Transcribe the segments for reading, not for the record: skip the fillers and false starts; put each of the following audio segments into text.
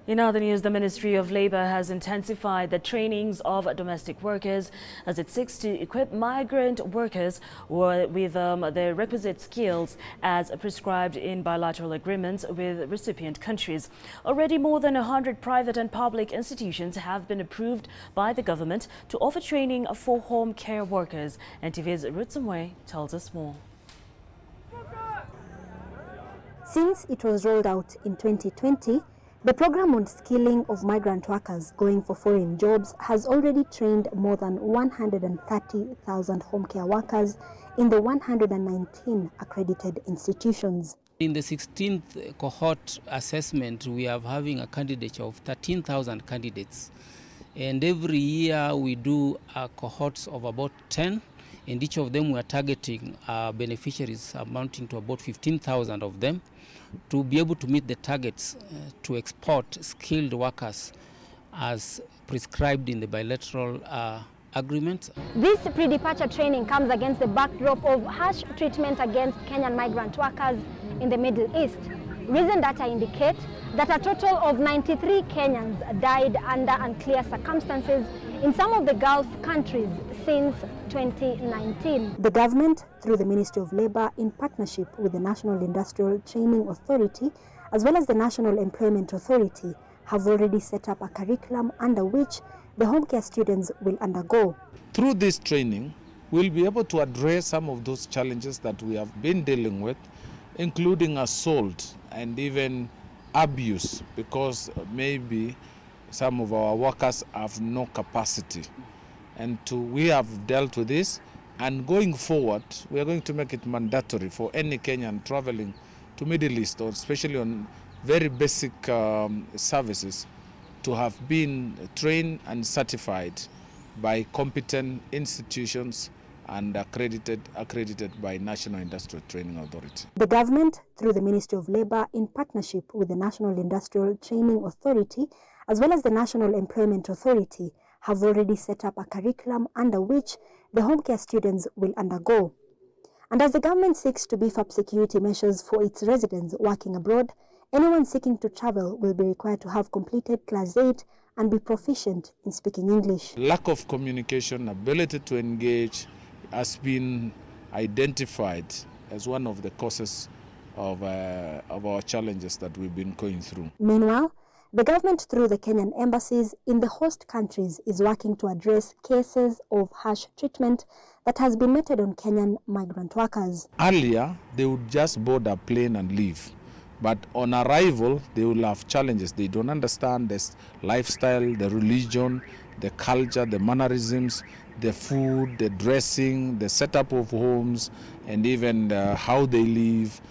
In other news, the Ministry of Labour has intensified the trainings of domestic workers as it seeks to equip migrant workers with the requisite skills as prescribed in bilateral agreements with recipient countries. Already more than 100 private and public institutions have been approved by the government to offer training for home care workers. NTV's Ruth Samwe tells us more. Since it was rolled out in 2020, the program on skilling of migrant workers going for foreign jobs has already trained more than 130,000 home care workers in the 119 accredited institutions. In the 16th cohort assessment, we are having a candidate of 13,000 candidates. And every year we do cohorts of about 10. And each of them we are targeting beneficiaries amounting to about 15,000 of them to be able to meet the targets to export skilled workers as prescribed in the bilateral agreement. This pre-departure training comes against the backdrop of harsh treatment against Kenyan migrant workers in the Middle East. Recent data indicate that a total of 93 Kenyans died under unclear circumstances in some of the Gulf countries since 2019. The government, through the Ministry of Labour, in partnership with the National Industrial Training Authority, as well as the National Employment Authority, have already set up a curriculum under which the home care students will undergo. Through this training, we'll be able to address some of those challenges that we have been dealing with, including assault and even abuse, because maybe some of our workers have no capacity. And we have dealt with this, and going forward, we are going to make it mandatory for any Kenyan traveling to Middle East, or especially on very basic services, to have been trained and certified by competent institutions and accredited by National Industrial Training Authority. The government, through the Ministry of Labour, in partnership with the National Industrial Training Authority, as well as the National Employment Authority, have already set up a curriculum under which the home care students will undergo. And as the government seeks to beef up security measures for its residents working abroad, anyone seeking to travel will be required to have completed Class 8 and be proficient in speaking English. Lack of communication, ability to engage, has been identified as one of the causes of our challenges that we've been going through. Meanwhile, the government, through the Kenyan embassies in the host countries, is working to address cases of harsh treatment that has been meted on Kenyan migrant workers. Earlier, they would just board a plane and leave. But on arrival, they will have challenges. They don't understand the lifestyle, the religion, the culture, the mannerisms, the food, the dressing, the setup of homes, and even how they live.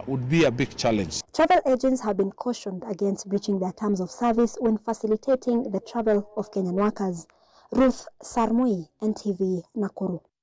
Would be a big challenge. Travel agents have been cautioned against breaching their terms of service when facilitating the travel of Kenyan workers. Ruth Samwe, NTV, Nakuru.